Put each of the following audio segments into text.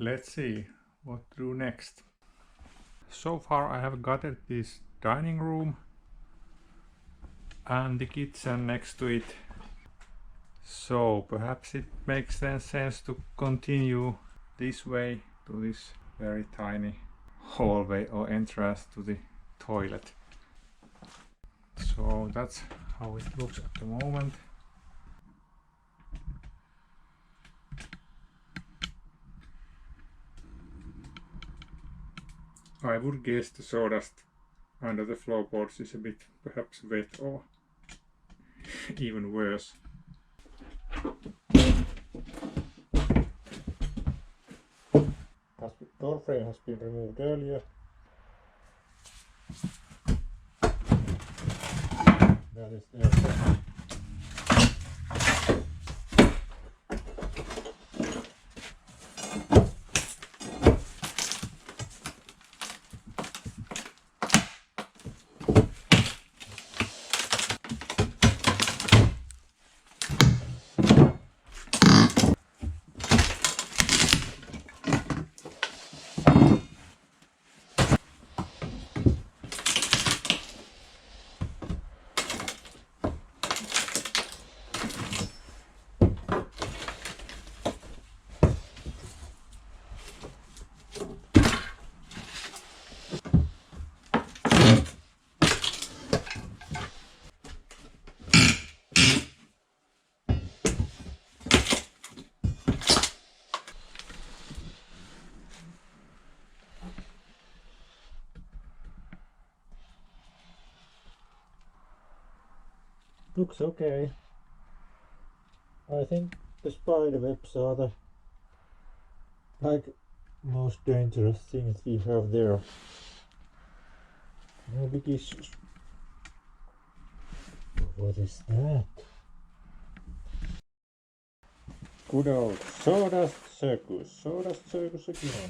let's see what to do next. So far I have gutted this dining room and the kitchen next to it. So perhaps it makes sense to continue this way to this very tiny hallway or entrance to the toilet. So that's how it looks at the moment. I would guess the sawdust under the floorboards is a bit perhaps wet or even worse. The door frame has been removed earlier. That is there. Looks okay. I think the spider webs are the most dangerous things we have there. No big issues. What is that? Good old sawdust circus. Sawdust circus again.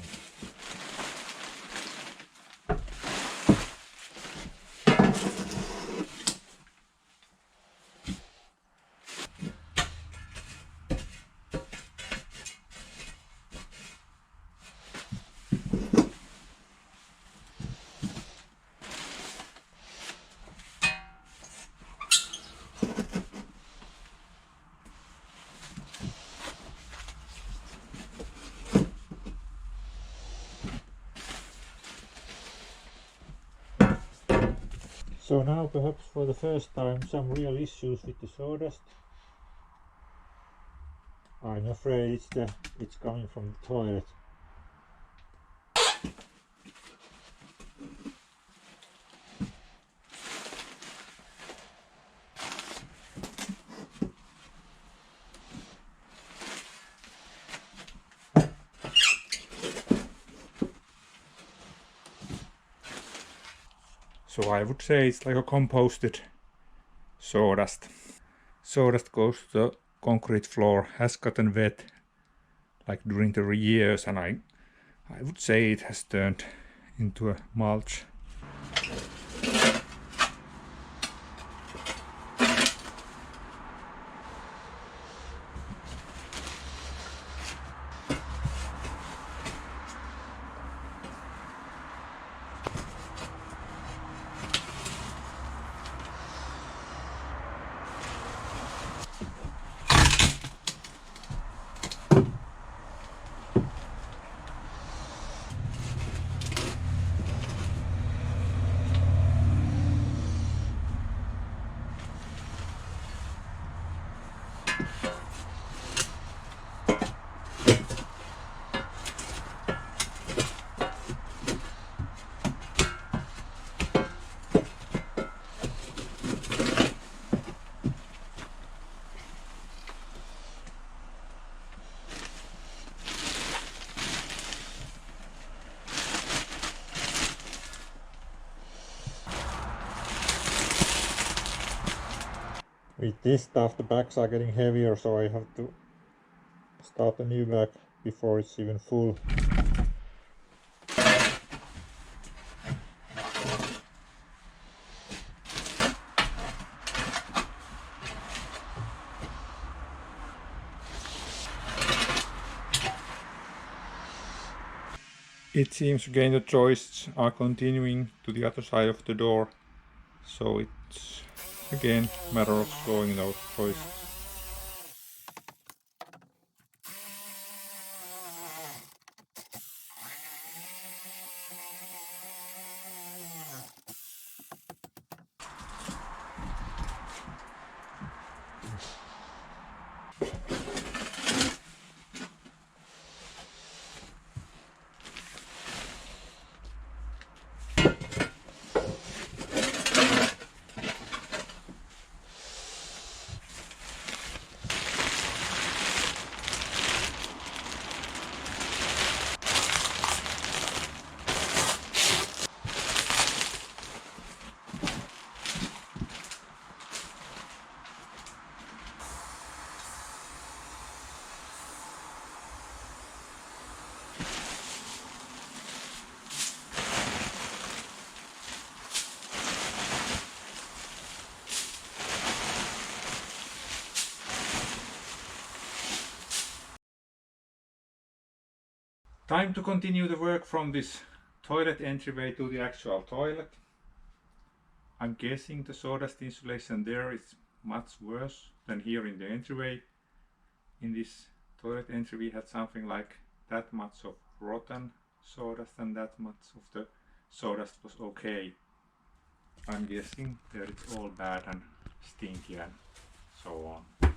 So now perhaps for the first time some real issues with the sawdust. I'm afraid it's coming from the toilet. So I would say it's like a composted sawdust. Sawdust goes to the concrete floor, has gotten wet like during the years, and I would say it has turned into a mulch. With this stuff the bags are getting heavier, so I have to start a new bag before it's even full. It seems again the joists are continuing to the other side of the door, so it's again a matter of sawing those joists. Time to continue the work from this toilet entryway to the actual toilet. I'm guessing the sawdust insulation there is much worse than here in the entryway. In this toilet entry we had something like that much of rotten sawdust and that much of the sawdust was okay. I'm guessing there it's all bad and stinky and so on.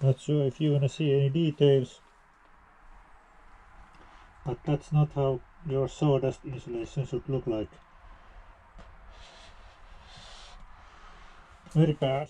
Not sure if you want to see any details, but that's not how your sawdust insulation should look like. Very bad.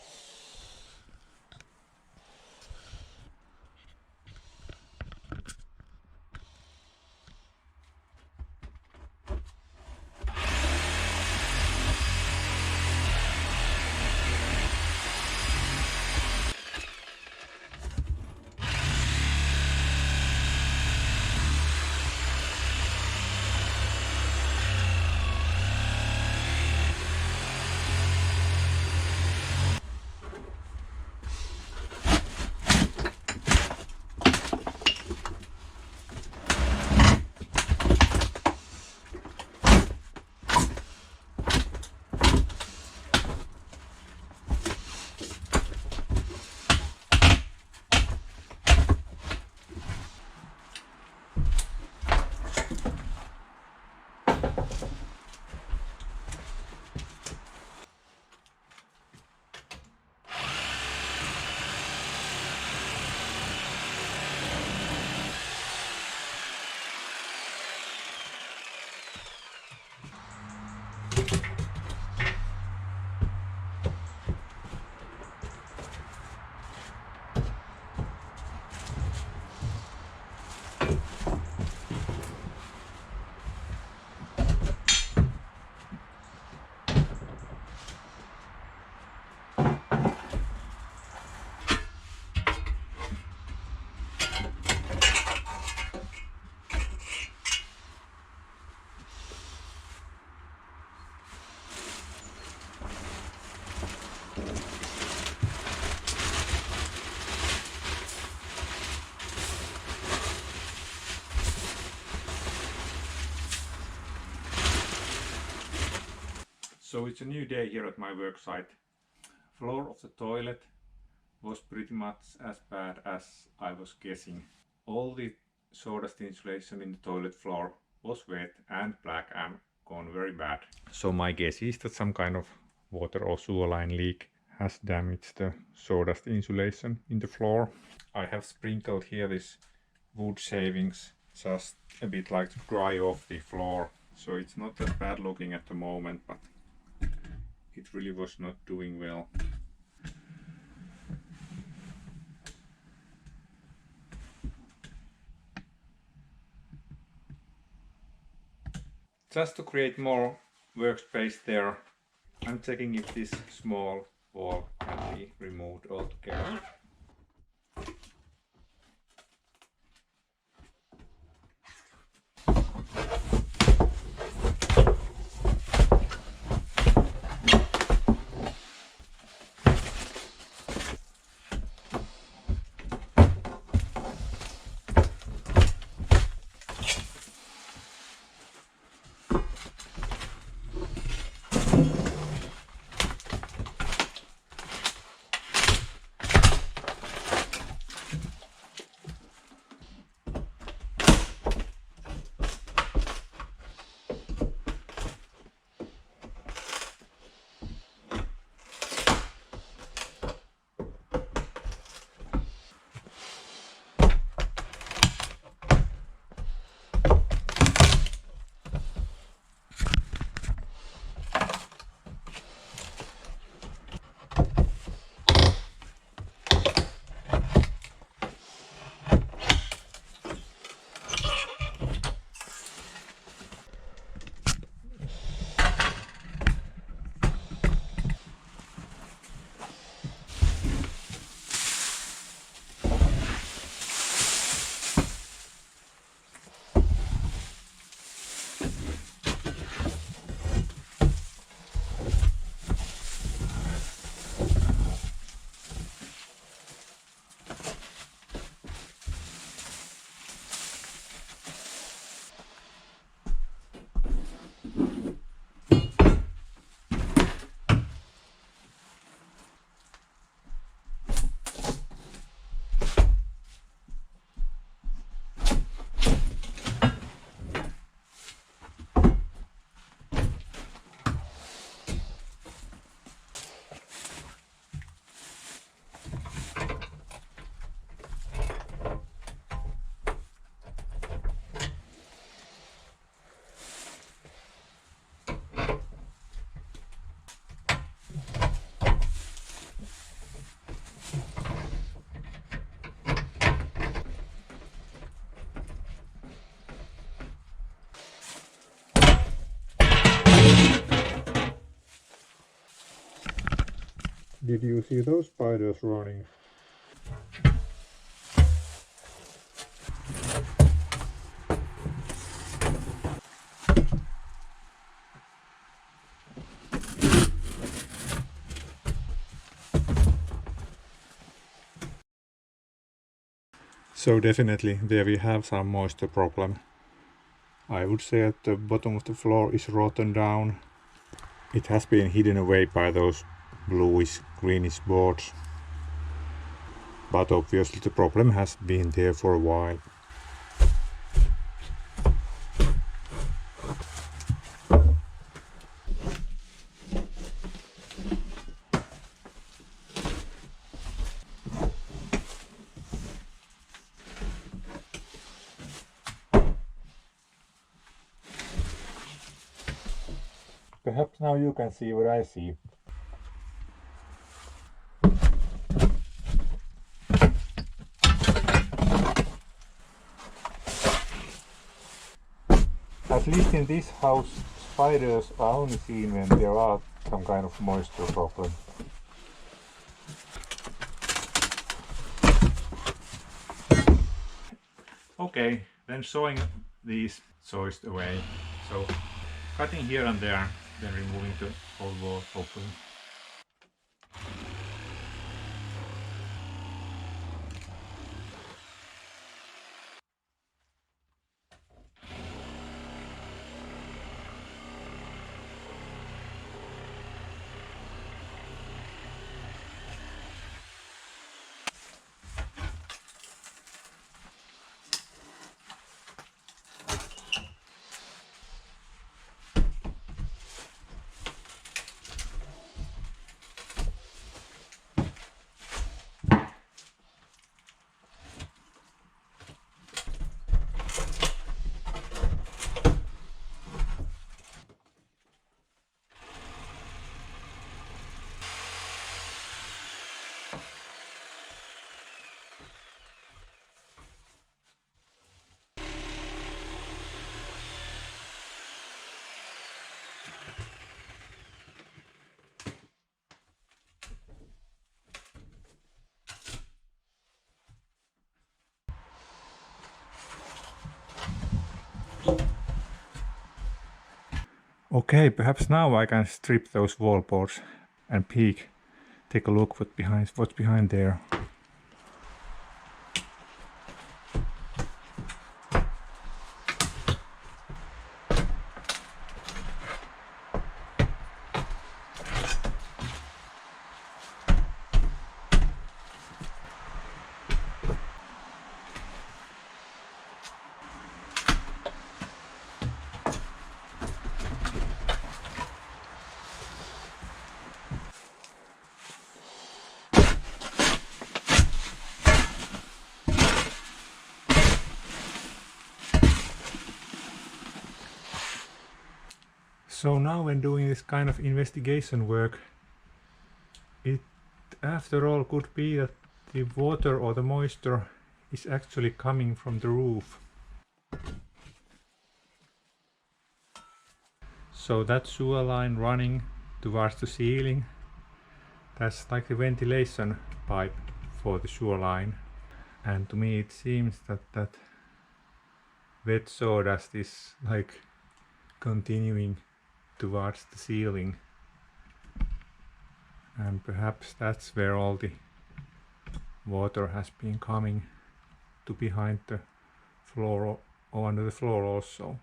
So it's a new day here at my work site. Floor of the toilet was pretty much as bad as I was guessing. All the sawdust insulation in the toilet floor was wet and black and gone very bad. So my guess is that some kind of water or sewer line leak has damaged the sawdust insulation in the floor. I have sprinkled here this wood shavings just a bit like to dry off the floor. So it's not that bad looking at the moment, but it really was not doing well. Just to create more workspace there, I'm checking if this small wall can be removed altogether. Did you see those spiders running? So definitely there we have some moisture problem. I would say that the bottom of the floor is rotten down. It has been hidden away by those bluish greenish boards. But obviously the problem has been there for a while. Perhaps now you can see what I see. At least in this house, spiders are only seen when there are some kind of moisture problem. Okay, then sawing these saws away. So cutting here and there, then removing the whole wall hopefully. Okay, perhaps now I can strip those wall boards and peek, take a look what's behind there. So now when doing this kind of investigation work, it after all could be that the water or the moisture is actually coming from the roof. So that sewer line running towards the ceiling, that's like the ventilation pipe for the sewer line. And to me it seems that that wet sawdust is like continuing towards the ceiling, and perhaps that's where all the water has been coming to behind the floor or under the floor also.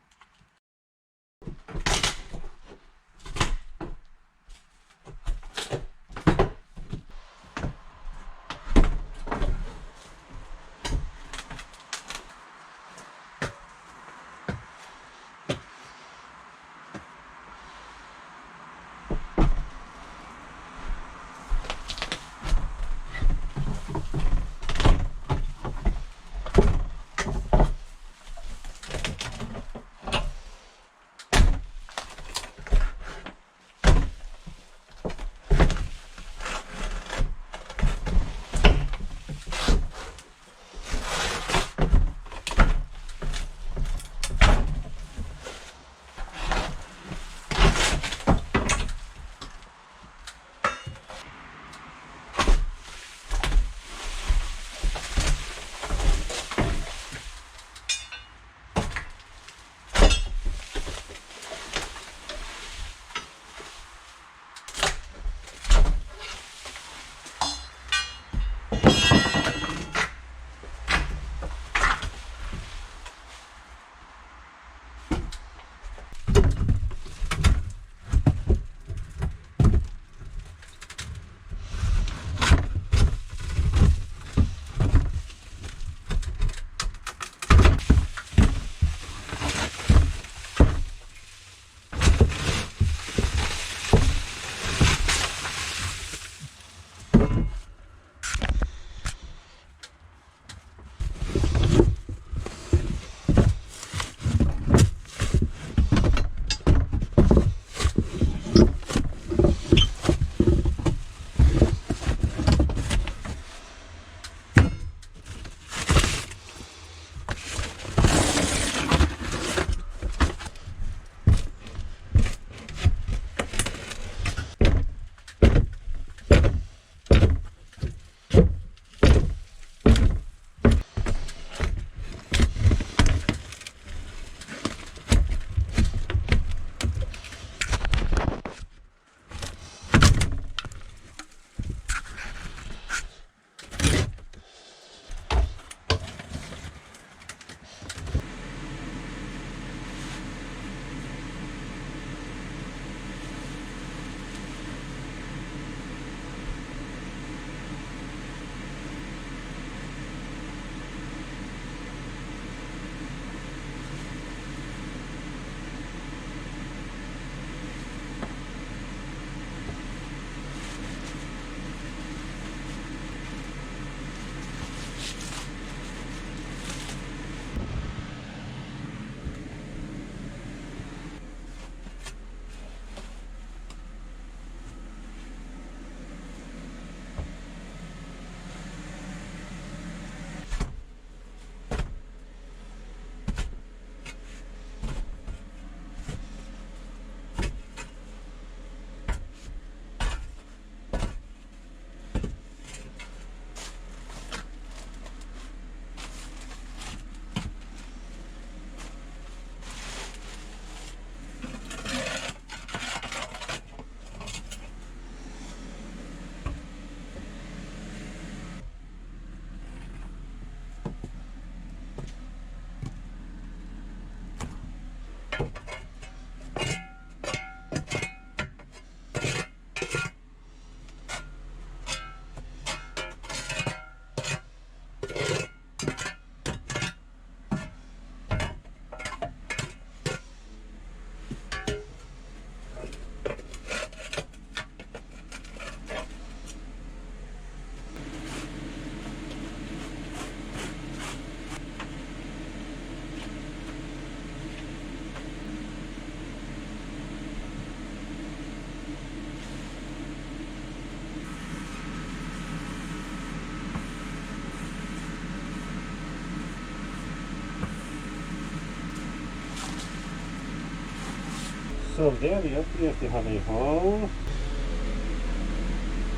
So there we obviously have a hole.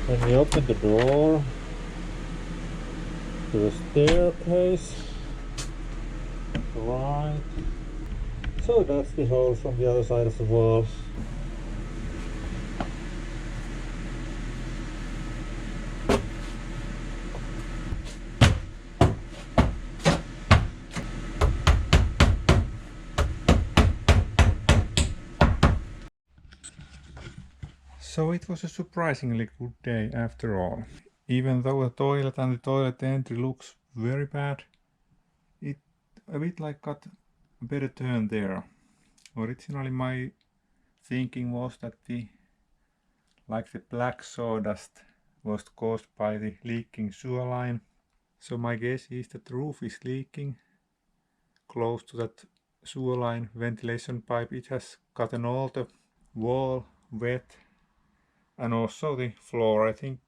When we open the door to the staircase, right. So that's the hole from the other side of the wall. So it was a surprisingly good day after all. Even though the toilet and the toilet entry looks very bad, it a bit like got a better turn there. Originally my thinking was that the black sawdust was caused by the leaking sewer line. So my guess is that the roof is leaking. Close to that sewer line ventilation pipe, it has gotten all the wall wet and also the floor. I think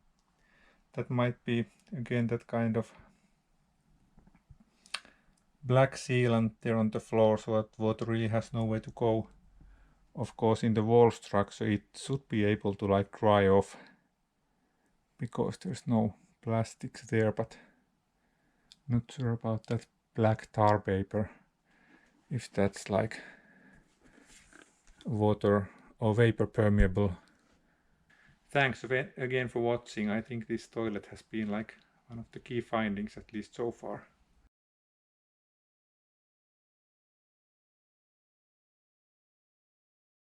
that might be again that kind of black sealant there on the floor, so that water really has nowhere to go. Of course, in the wall structure it should be able to like dry off because there's no plastics there, but not sure about that black tar paper, if that's like water or vapor permeable. Thanks again for watching. I think this toilet has been like one of the key findings, at least so far.